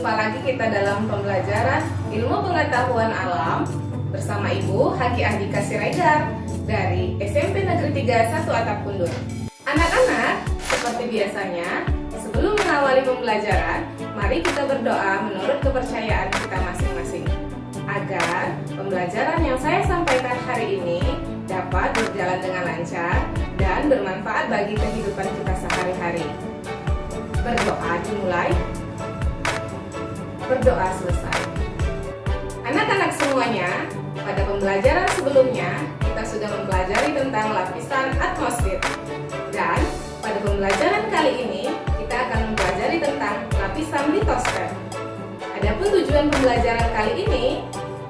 Jumpa lagi kita dalam pembelajaran Ilmu Pengetahuan Alam bersama Ibu Haki Andika Siregar dari SMP Negeri 3 1 Atap Kundur. Anak-anak, seperti biasanya, sebelum mengawali pembelajaran, mari kita berdoa menurut kepercayaan kita masing-masing agar pembelajaran yang saya sampaikan hari ini dapat berjalan dengan lancar dan bermanfaat bagi kehidupan kita sehari-hari. Berdoa dimulai, berdoa selesai. Anak-anak semuanya, pada pembelajaran sebelumnya kita sudah mempelajari tentang lapisan atmosfer. Dan pada pembelajaran kali ini kita akan mempelajari tentang lapisan litosfer. Adapun tujuan pembelajaran kali ini,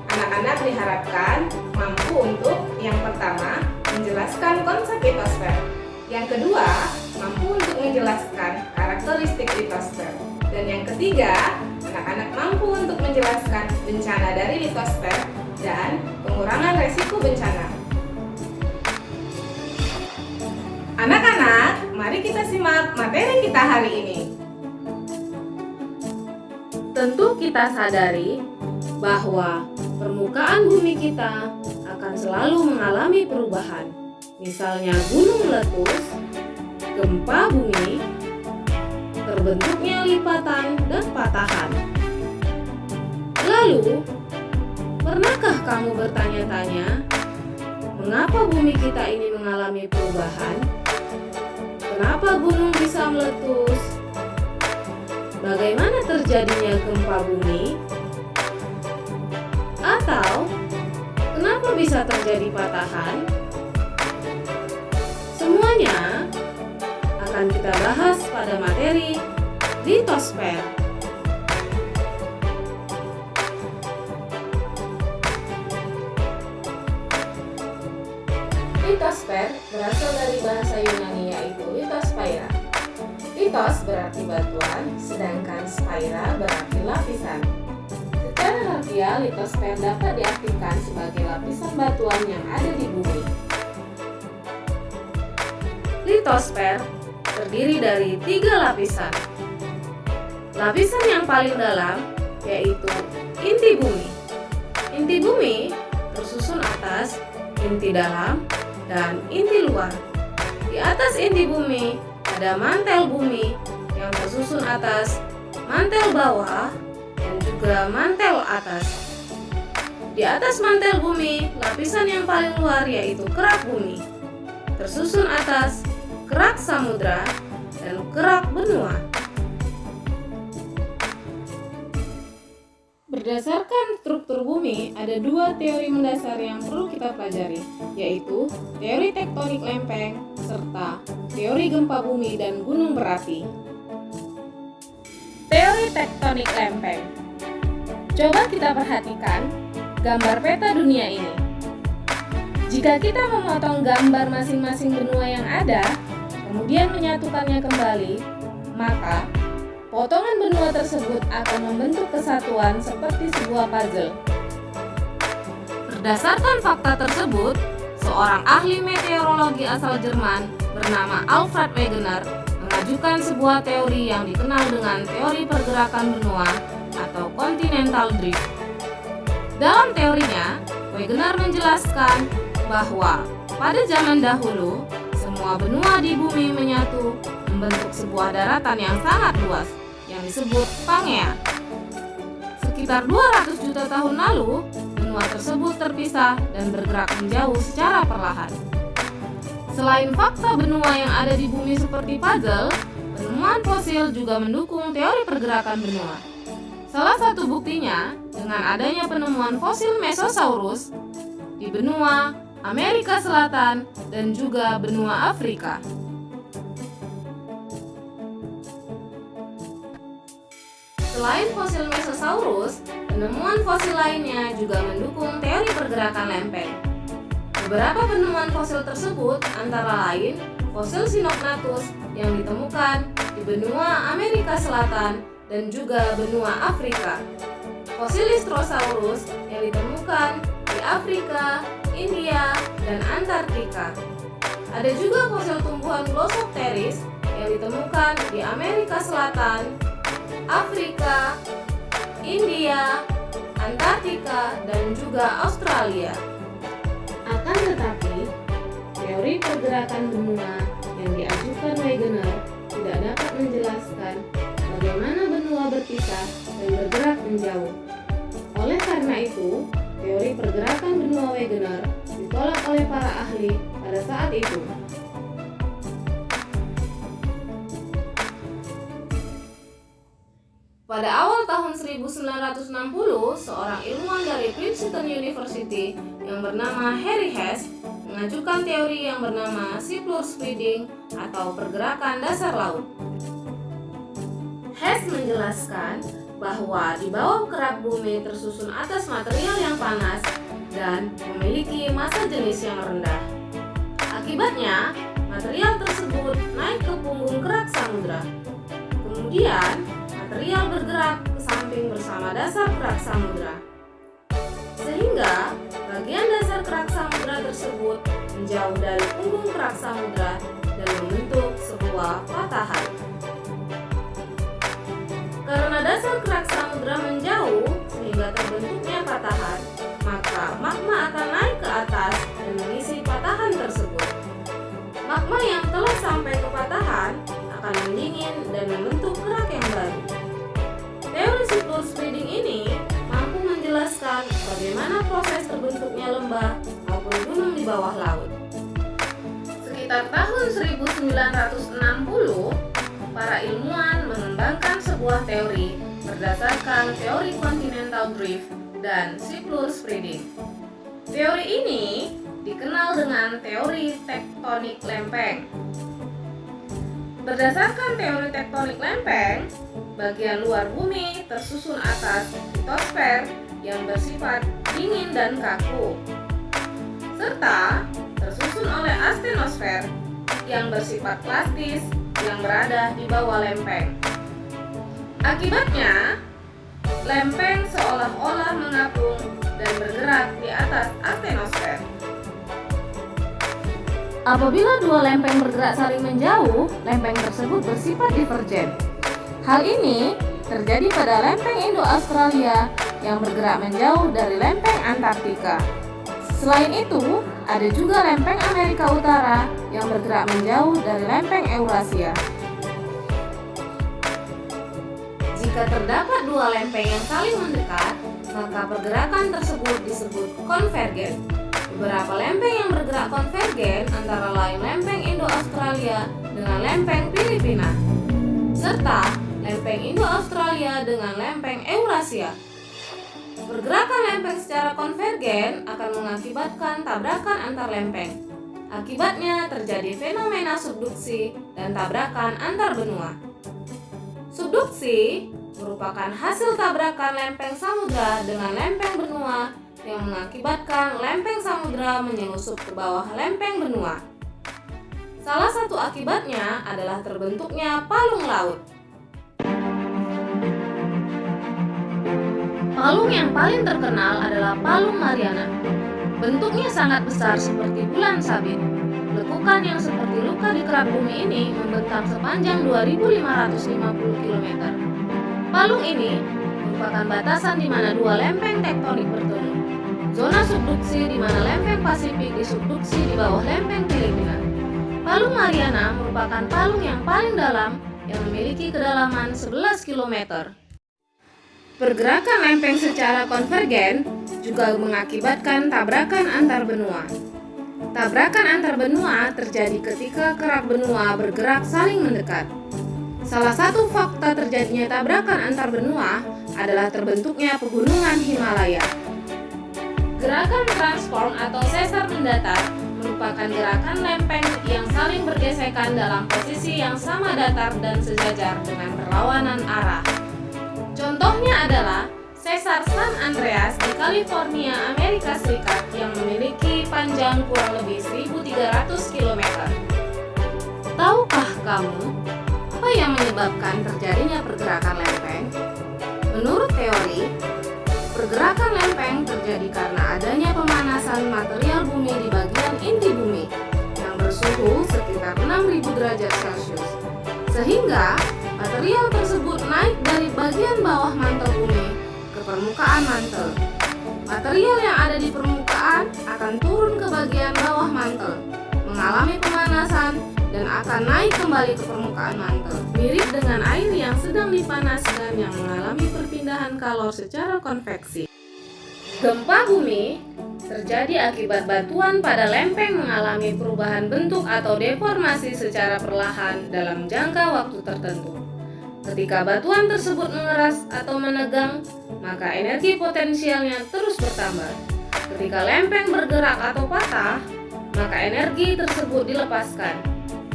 anak-anak diharapkan mampu untuk yang pertama menjelaskan konsep litosfer. Yang kedua, mampu untuk menjelaskan karakteristik litosfer. Dan yang ketiga, anak-anak mampu untuk menjelaskan bencana dari litosfer dan pengurangan resiko bencana. Anak-anak, mari kita simak materi kita hari ini. Tentu kita sadari bahwa permukaan bumi kita akan selalu mengalami perubahan. Misalnya gunung meletus, gempa bumi, terbentuknya lipatan dan patahan. Lalu, pernahkah kamu bertanya-tanya, mengapa bumi kita ini mengalami perubahan? Kenapa gunung bisa meletus? Bagaimana terjadinya gempa bumi? Atau, kenapa bisa terjadi patahan? Semuanya akan kita bahas pada materi litosfer. Litosfer berasal dari bahasa Yunani yaitu litospaira. Litos berarti batuan, sedangkan spaira berarti lapisan. Secara harfiah, litosfer dapat diartikan sebagai lapisan batuan yang ada di bumi. Litosfer terdiri dari 3 lapisan. Lapisan yang paling dalam yaitu inti bumi. Inti bumi tersusun atas, inti dalam, dan inti luar. Di atas inti bumi ada mantel bumi yang tersusun atas, mantel bawah, dan juga mantel atas. Di atas mantel bumi, lapisan yang paling luar yaitu kerak bumi, tersusun atas kerak samudra dan kerak benua. Berdasarkan struktur bumi, ada 2 teori mendasar yang perlu kita pelajari, yaitu teori tektonik lempeng serta teori gempa bumi dan gunung berapi. Teori tektonik lempeng. Coba kita perhatikan gambar peta dunia ini. Jika kita memotong gambar masing-masing benua yang ada, kemudian menyatukannya kembali, maka potongan benua tersebut akan membentuk kesatuan seperti sebuah puzzle. Berdasarkan fakta tersebut, seorang ahli meteorologi asal Jerman bernama Alfred Wegener mengajukan sebuah teori yang dikenal dengan teori pergerakan benua atau continental drift. Dalam teorinya, Wegener menjelaskan bahwa pada zaman dahulu, semua benua di bumi menyatu membentuk sebuah daratan yang sangat luas yang disebut Pangea. Sekitar 200 juta tahun lalu, benua tersebut terpisah dan bergerak menjauh secara perlahan. Selain fakta benua yang ada di bumi seperti puzzle, penemuan fosil juga mendukung teori pergerakan benua. Salah satu buktinya dengan adanya penemuan fosil Mesosaurus di benua Amerika Selatan dan juga benua Afrika. Selain fosil Mesosaurus, penemuan fosil lainnya juga mendukung teori pergerakan lempeng. Beberapa penemuan fosil tersebut antara lain fosil Sinognathus yang ditemukan di benua Amerika Selatan dan juga benua Afrika. Fosil Lystrosaurus yang ditemukan di Afrika, India, dan Antartika. Ada juga fosil tumbuhan Glossopteris yang ditemukan di Amerika Selatan, Afrika, India, Antartika, dan juga Australia. Akan tetapi, teori pergerakan benua yang diajukan Wegener tidak dapat menjelaskan bagaimana benua berpisah dan bergerak menjauh. Oleh karena itu, teori pergerakan benua Wegener ditolak oleh para ahli pada saat itu. Pada awal tahun 1960, seorang ilmuwan dari Princeton University yang bernama Harry Hess mengajukan teori yang bernama seafloor spreading atau pergerakan dasar laut. Hess menjelaskan bahwa di bawah kerak bumi tersusun atas material yang panas dan memiliki massa jenis yang rendah. Akibatnya, material tersebut naik ke punggung kerak samudra. Kemudian, material bergerak ke samping bersama dasar kerak samudra. Sehingga, bagian dasar kerak samudra tersebut menjauh dari punggung kerak samudra dan membentuk sebuah patahan. Karena dasar kerak samudra menjauh sehingga terbentuknya patahan, maka magma akan naik ke atas dan mengisi patahan tersebut. Magma yang telah sampai ke patahan akan mendingin dan membentuk kerak yang baru. Teori seafloor spreading ini mampu menjelaskan bagaimana proses terbentuknya lembah maupun gunung di bawah laut. Sekitar tahun 1960, para ilmuwan mengembangkan sebuah teori berdasarkan teori continental drift dan seafloor spreading. Teori ini dikenal dengan teori tektonik lempeng. Berdasarkan teori tektonik lempeng, bagian luar bumi tersusun atas litosfer yang bersifat dingin dan kaku, serta tersusun oleh astenosfer yang bersifat plastis yang berada di bawah lempeng. Akibatnya, lempeng seolah-olah mengapung dan bergerak di atas astenosfer. Apabila dua lempeng bergerak saling menjauh, lempeng tersebut bersifat divergen. Hal ini terjadi pada lempeng Indo-Australia yang bergerak menjauh dari lempeng Antartika. Selain itu, ada juga lempeng Amerika Utara yang bergerak menjauh dari lempeng Eurasia. Jika terdapat dua lempeng yang saling mendekat, maka pergerakan tersebut disebut konvergen. Beberapa lempeng yang bergerak konvergen antara lain lempeng Indo-Australia dengan lempeng Filipina, serta lempeng Indo-Australia dengan lempeng Eurasia. Pergerakan lempeng secara konvergen akan mengakibatkan tabrakan antar lempeng. Akibatnya terjadi fenomena subduksi dan tabrakan antar benua. Subduksi merupakan hasil tabrakan lempeng samudra dengan lempeng benua yang mengakibatkan lempeng samudra menyelusup ke bawah lempeng benua. Salah satu akibatnya adalah terbentuknya palung laut. Palung yang paling terkenal adalah Palung Mariana. Bentuknya sangat besar seperti bulan sabit. Lekukan yang seperti luka di kerak bumi ini membentang sepanjang 2.550 km. Palung ini merupakan batasan di mana dua lempeng tektonik bertemu. Zona subduksi di mana lempeng Pasifik disubduksi di bawah lempeng Filipina. Palung Mariana merupakan palung yang paling dalam yang memiliki kedalaman 11 km. Pergerakan lempeng secara konvergen juga mengakibatkan tabrakan antar benua. Tabrakan antar benua terjadi ketika kerak benua bergerak saling mendekat. Salah satu fakta terjadinya tabrakan antar benua adalah terbentuknya pegunungan Himalaya. Gerakan transform atau sesar mendatar merupakan gerakan lempeng yang saling bergesekan dalam posisi yang sama datar dan sejajar dengan berlawanan arah. Contohnya adalah sesar San Andreas di California, Amerika Serikat yang memiliki panjang kurang lebih 1.300 km. Tahukah kamu apa yang menyebabkan terjadinya pergerakan lempeng? Menurut teori, pergerakan lempeng terjadi karena adanya pemanasan material bumi di bagian inti bumi yang bersuhu sekitar 6.000 derajat Celcius, sehingga material tersebut naik dari bagian bawah mantel bumi ke permukaan mantel. Material yang ada di permukaan akan turun ke bagian bawah mantel, mengalami pemanasan, dan akan naik kembali ke permukaan mantel. Mirip dengan air yang sedang dipanaskan yang mengalami perpindahan kalor secara konveksi. Gempa bumi terjadi akibat batuan pada lempeng mengalami perubahan bentuk atau deformasi secara perlahan dalam jangka waktu tertentu. Ketika batuan tersebut mengeras atau menegang, maka energi potensialnya terus bertambah. Ketika lempeng bergerak atau patah, maka energi tersebut dilepaskan.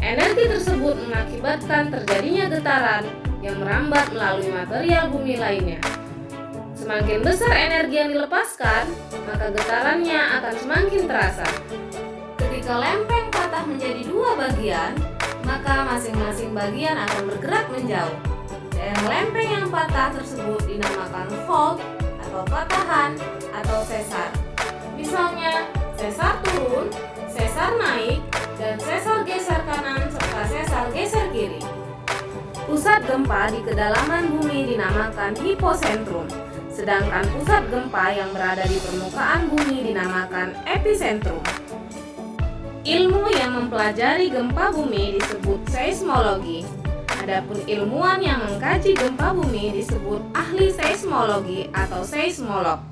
Energi tersebut mengakibatkan terjadinya getaran yang merambat melalui material bumi lainnya. Semakin besar energi yang dilepaskan, maka getarannya akan semakin terasa. Ketika lempeng patah menjadi dua bagian, maka masing-masing bagian akan bergerak menjauh. Daerah lempeng yang patah tersebut dinamakan fault atau patahan atau sesar. Misalnya, sesar turun, sesar naik, dan sesar geser kanan serta sesar geser kiri. Pusat gempa di kedalaman bumi dinamakan hiposentrum, sedangkan pusat gempa yang berada di permukaan bumi dinamakan epicentrum. Ilmu yang mempelajari gempa bumi disebut seismologi. Adapun ilmuwan yang mengkaji gempa bumi disebut ahli seismologi atau seismolog.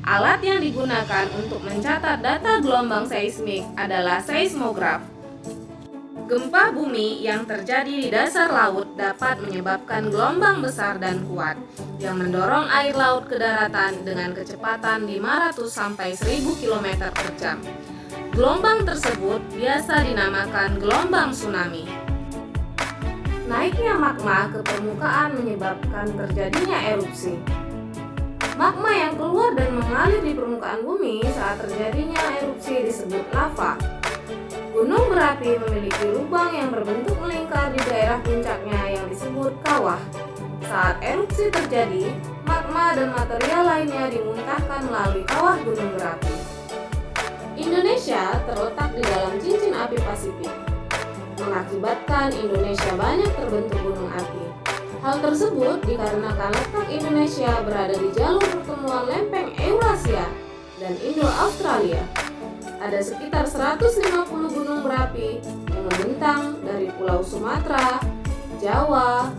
Alat yang digunakan untuk mencatat data gelombang seismik adalah seismograf. Gempa bumi yang terjadi di dasar laut dapat menyebabkan gelombang besar dan kuat yang mendorong air laut ke daratan dengan kecepatan 500 sampai 1000 km per jam. Gelombang tersebut biasa dinamakan gelombang tsunami. Naiknya magma ke permukaan menyebabkan terjadinya erupsi. Magma yang keluar dan mengalir di permukaan bumi saat terjadinya erupsi disebut lava. Gunung berapi memiliki lubang yang berbentuk melingkar di daerah puncaknya yang disebut kawah. Saat erupsi terjadi, magma dan material lainnya dimuntahkan melalui kawah gunung berapi. Indonesia terletak di dalam cincin api Pasifik, mengakibatkan Indonesia banyak terbentuk gunung api. Hal tersebut dikarenakan letak Indonesia berada di jalur pertemuan lempeng Eurasia dan Indo-Australia. Ada sekitar 150 gunung berapi yang membentang dari Pulau Sumatera, Jawa,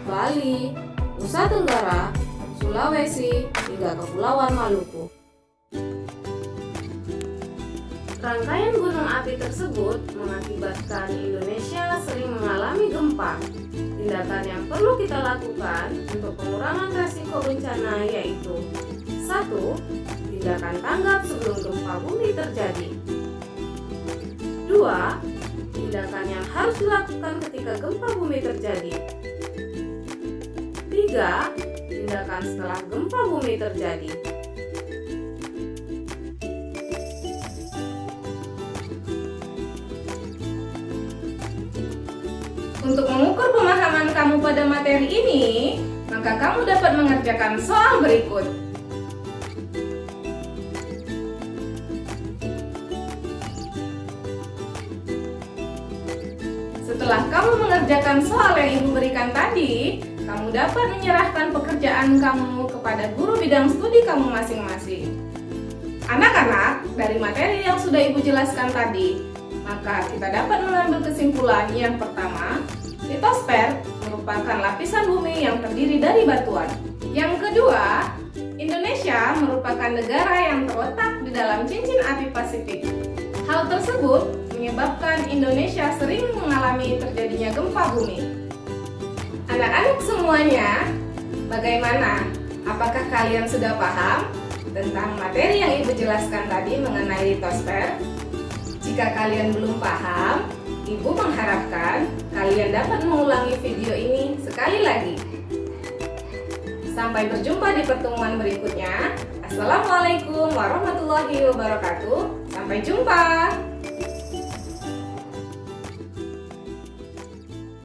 Bali, Nusa Tenggara, Sulawesi, hingga Kepulauan Maluku. Rangkaian gunung api tersebut mengakibatkan Indonesia sering mengalami gempa. Tindakan yang perlu kita lakukan untuk pengurangan resiko bencana yaitu 1. Tindakan tanggap sebelum gempa bumi terjadi. 2. Tindakan yang harus dilakukan ketika gempa bumi terjadi. 3. Tindakan setelah gempa bumi terjadi. Untuk mengukur pemahaman kamu pada materi ini, maka kamu dapat mengerjakan soal berikut. Setelah kamu mengerjakan soal yang Ibu berikan tadi, kamu dapat menyerahkan pekerjaan kamu kepada guru bidang studi kamu masing-masing. Anak-anak, dari materi yang sudah Ibu jelaskan tadi, maka kita dapat mengambil kesimpulan yang pertama, litosfer merupakan lapisan bumi yang terdiri dari batuan. Yang kedua, Indonesia merupakan negara yang terletak di dalam cincin api Pasifik. Hal tersebut menyebabkan Indonesia sering mengalami terjadinya gempa bumi. Anak-anak semuanya, bagaimana? Apakah kalian sudah paham tentang materi yang Ibu jelaskan tadi mengenai litosfer? Jika kalian belum paham, Ibu mengharapkan kalian dapat mengulangi video ini sekali lagi. Sampai berjumpa di pertemuan berikutnya. Assalamualaikum warahmatullahi wabarakatuh. Sampai jumpa.